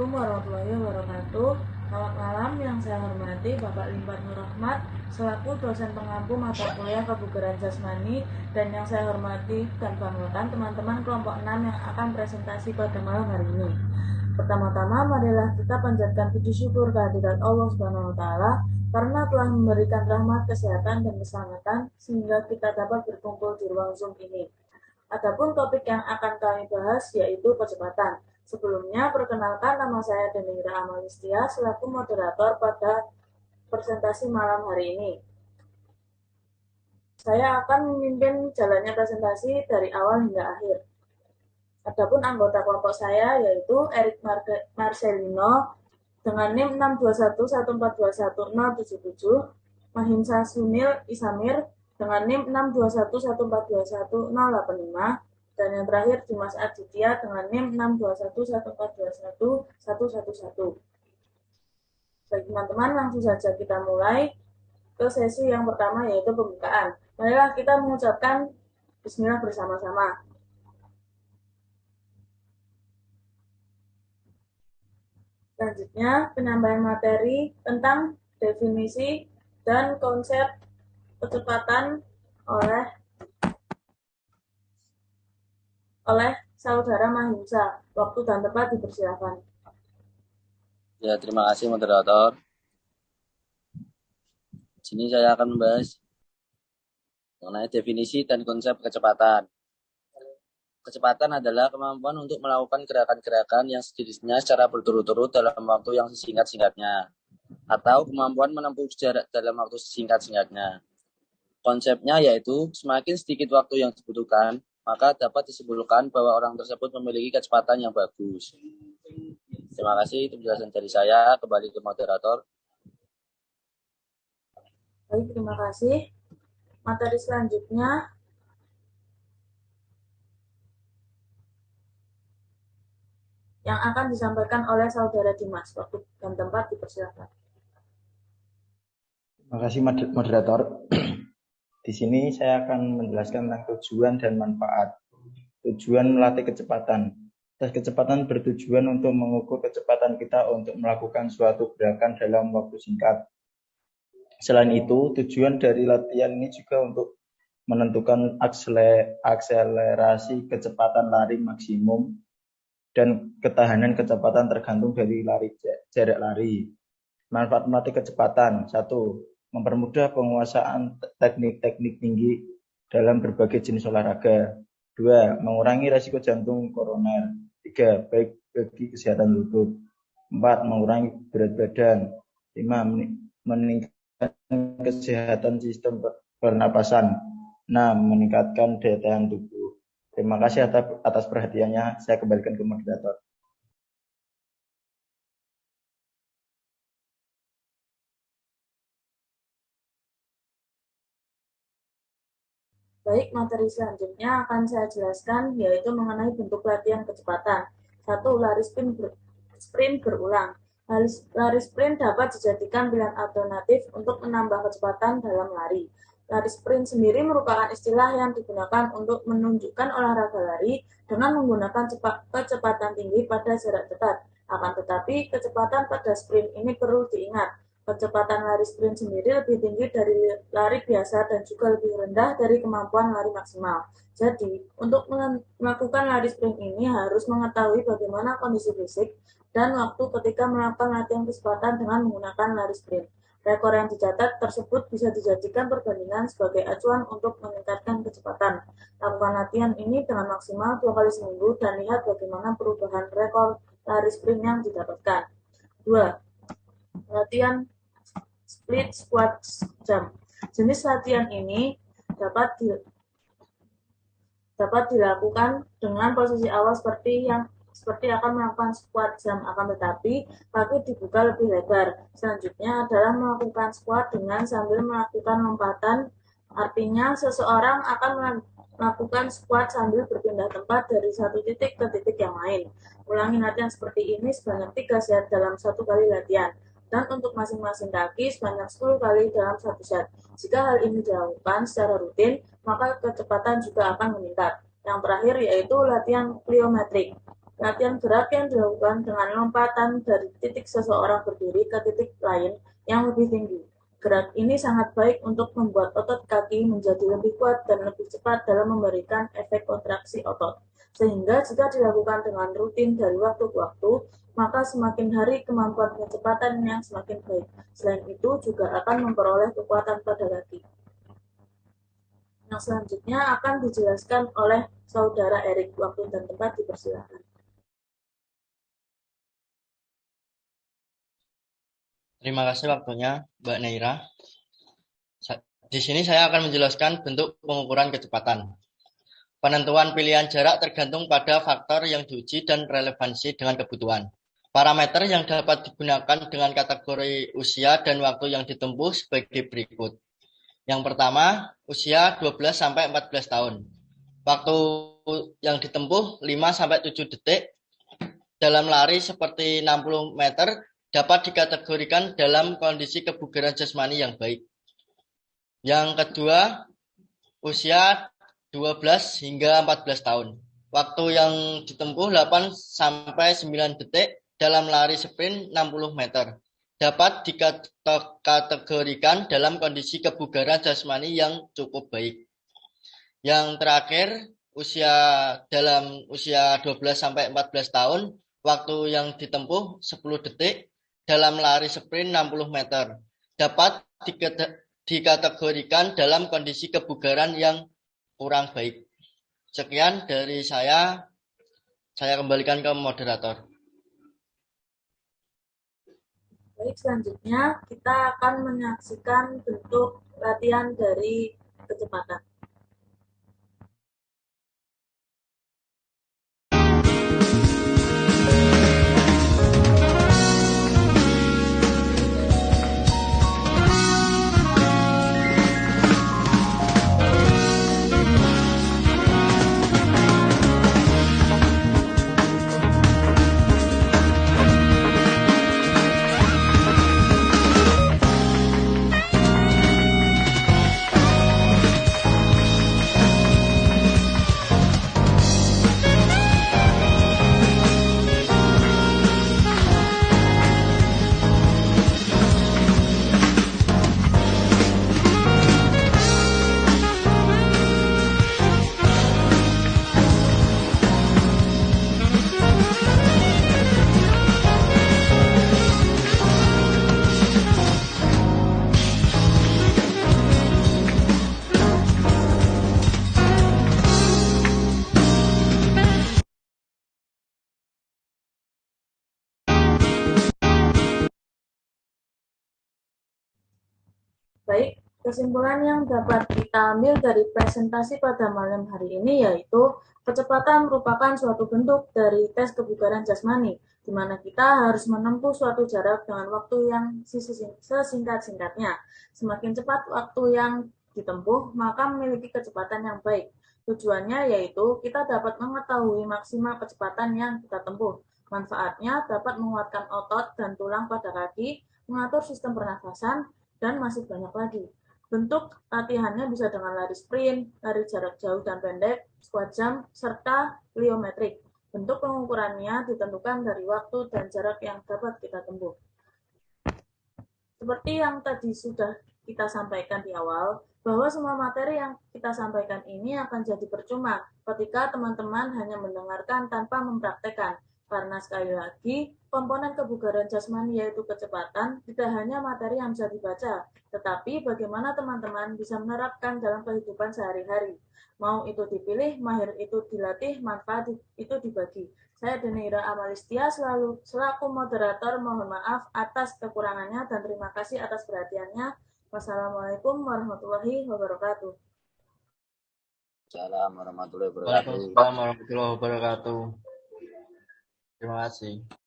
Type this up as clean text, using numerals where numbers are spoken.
Assalamualaikum warahmatullahi wabarakatuh. Selamat malam, yang saya hormati Bapak Limpan Nur Rahmat selaku dosen pengampu mata kuliah kebugaran jasmani, dan yang saya hormati dan banggakan teman-teman kelompok 6 yang akan presentasi pada malam hari ini. Pertama-tama, marilah kita panjatkan puji syukur kehadirat Allah Subhanahu wa taala karena telah memberikan rahmat, kesehatan dan keselamatan sehingga kita dapat berkumpul di ruang Zoom ini. Adapun topik yang akan kami bahas yaitu percepatan. Sebelumnya, perkenalkan, nama saya Denira Amalistia selaku moderator pada presentasi malam hari ini. Saya akan memimpin jalannya presentasi dari awal hingga akhir. Adapun anggota kelompok saya yaitu Erik Marcelino dengan NIM 62114210077, Mahimsa Sunil Isamir dengan NIM 62114210085, dan yang terakhir Dimas Aditya dengan NIM 62114211111. Baik teman-teman, langsung saja kita mulai ke sesi yang pertama yaitu pembukaan. Marilah kita mengucapkan Bismillah bersama-sama. Selanjutnya, penyampaian materi tentang definisi dan konsep kecepatan oleh saudara Mahimsa. Waktu dan tempat dipersilakan. Ya, terima kasih moderator. Di sini saya akan membahas mengenai definisi dan konsep kecepatan. Kecepatan adalah kemampuan untuk melakukan gerakan-gerakan yang sejenisnya secara berturut-turut dalam waktu yang sesingkat-singkatnya, atau kemampuan menempuh jarak dalam waktu sesingkat-singkatnya. Konsepnya yaitu semakin sedikit waktu yang dibutuhkan, maka dapat disimpulkan bahwa orang tersebut memiliki kecepatan yang bagus. Terima kasih, itu penjelasan dari saya. Kembali ke moderator. Baik, terima kasih. Materi selanjutnya yang akan disampaikan oleh saudara Dimas. Waktu dan tempat dipersilakan. Terima kasih moderator. Di sini saya akan menjelaskan tentang tujuan dan manfaat. Tujuan melatih kecepatan. Tes kecepatan bertujuan untuk mengukur kecepatan kita untuk melakukan suatu gerakan dalam waktu singkat. Selain itu, tujuan dari latihan ini juga untuk menentukan akselerasi kecepatan lari maksimum dan ketahanan kecepatan tergantung dari jarak lari. Manfaat melatih kecepatan. 1. Mempermudah penguasaan teknik-teknik tinggi dalam berbagai jenis olahraga. 2. Mengurangi risiko jantung koroner. 3. Baik bagi kesehatan lutut. 4. Mengurangi berat badan. 5. Meningkatkan kesehatan sistem pernapasan. 6. Meningkatkan daya tahan tubuh. Terima kasih atas perhatiannya. Saya kembalikan ke moderator. Baik, materi selanjutnya akan saya jelaskan yaitu mengenai bentuk latihan kecepatan. 1. Lari sprint berulang. Lari sprint dapat dijadikan pilihan alternatif untuk menambah kecepatan dalam lari. Lari sprint sendiri merupakan istilah yang digunakan untuk menunjukkan olahraga lari dengan menggunakan kecepatan tinggi pada jarak dekat. Akan tetapi, kecepatan pada sprint ini perlu diingat. Kecepatan lari sprint sendiri lebih tinggi dari lari biasa dan juga lebih rendah dari kemampuan lari maksimal. Jadi, untuk melakukan lari sprint ini harus mengetahui bagaimana kondisi fisik dan waktu ketika melakukan latihan kecepatan dengan menggunakan lari sprint. Rekor yang dicatat tersebut bisa dijadikan perbandingan sebagai acuan untuk meningkatkan kecepatan. Lakukan latihan ini dengan maksimal 2 kali seminggu dan lihat bagaimana perubahan rekor lari sprint yang didapatkan. 2. Latihan split squat jump. Jenis latihan ini dapat dilakukan dengan posisi awal seperti akan melakukan squat jump, akan tetapi kaki dibuka lebih lebar. Selanjutnya adalah melakukan squat dengan sambil melakukan lompatan. Artinya seseorang akan melakukan squat sambil berpindah tempat dari satu titik ke titik yang lain. Ulangi latihan seperti ini sebanyak 3 set dalam 1 kali latihan, dan untuk masing-masing kaki sebanyak 10 kali dalam 1 set. Jika hal ini dilakukan secara rutin, maka kecepatan juga akan meningkat. Yang terakhir yaitu latihan pliometrik. Latihan gerak yang dilakukan dengan lompatan dari titik seseorang berdiri ke titik lain yang lebih tinggi. Gerak ini sangat baik untuk membuat otot kaki menjadi lebih kuat dan lebih cepat dalam memberikan efek kontraksi otot. Sehingga jika dilakukan dengan rutin dari waktu ke waktu, maka semakin hari kemampuan kecepatan yang semakin baik. Selain itu juga akan memperoleh kekuatan pada kaki. Yang selanjutnya akan dijelaskan oleh saudara Erik. Waktu dan tempat dipersilakan. Terima kasih waktunya, Mbak Neira. Di sini saya akan menjelaskan bentuk pengukuran kecepatan. Penentuan pilihan jarak tergantung pada faktor yang diuji dan relevansi dengan kebutuhan. Parameter yang dapat digunakan dengan kategori usia dan waktu yang ditempuh sebagai berikut. Yang pertama, usia 12-14 tahun. Waktu yang ditempuh 5-7 detik dalam lari seperti 60 meter dapat dikategorikan dalam kondisi kebugaran jasmani yang baik. Yang kedua, usia 12 hingga 14 tahun. Waktu yang ditempuh 8-9 detik dalam lari sprint 60 meter. Dapat dikategorikan dalam kondisi kebugaran jasmani yang cukup baik. Yang terakhir, dalam usia 12-14 tahun, waktu yang ditempuh 10 detik dalam lari sprint 60 meter. Dapat dikategorikan dalam kondisi kebugaran yang kurang baik. Sekian dari saya kembalikan ke moderator. Baik, selanjutnya kita akan menyaksikan bentuk latihan dari kecepatan. Baik, kesimpulan yang dapat kita ambil dari presentasi pada malam hari ini yaitu kecepatan merupakan suatu bentuk dari tes kebugaran jasmani, di mana kita harus menempuh suatu jarak dengan waktu yang sesingkat-singkatnya. Semakin cepat waktu yang ditempuh, maka memiliki kecepatan yang baik. Tujuannya yaitu kita dapat mengetahui maksimal kecepatan yang kita tempuh. Manfaatnya dapat menguatkan otot dan tulang pada kaki, mengatur sistem pernafasan, dan masih banyak lagi. Bentuk latihannya bisa dengan lari sprint, lari jarak jauh dan pendek, squat jump, serta plyometrik. Bentuk pengukurannya ditentukan dari waktu dan jarak yang dapat kita tempuh. Seperti yang tadi sudah kita sampaikan di awal, bahwa semua materi yang kita sampaikan ini akan jadi percuma ketika teman-teman hanya mendengarkan tanpa mempraktekkan. Karena sekali lagi, komponen kebugaran jasmani yaitu kecepatan tidak hanya materi yang bisa dibaca, tetapi bagaimana teman-teman bisa menerapkan dalam kehidupan sehari-hari. Mau itu dipilih, mahir itu dilatih, manfaat itu dibagi. Saya Deneira Amalistia selaku moderator mohon maaf atas kekurangannya dan terima kasih atas perhatiannya. Wassalamualaikum warahmatullahi wabarakatuh. Assalamualaikum warahmatullahi wabarakatuh. Waalaikumsalam warahmatullahi wabarakatuh. Terima kasih.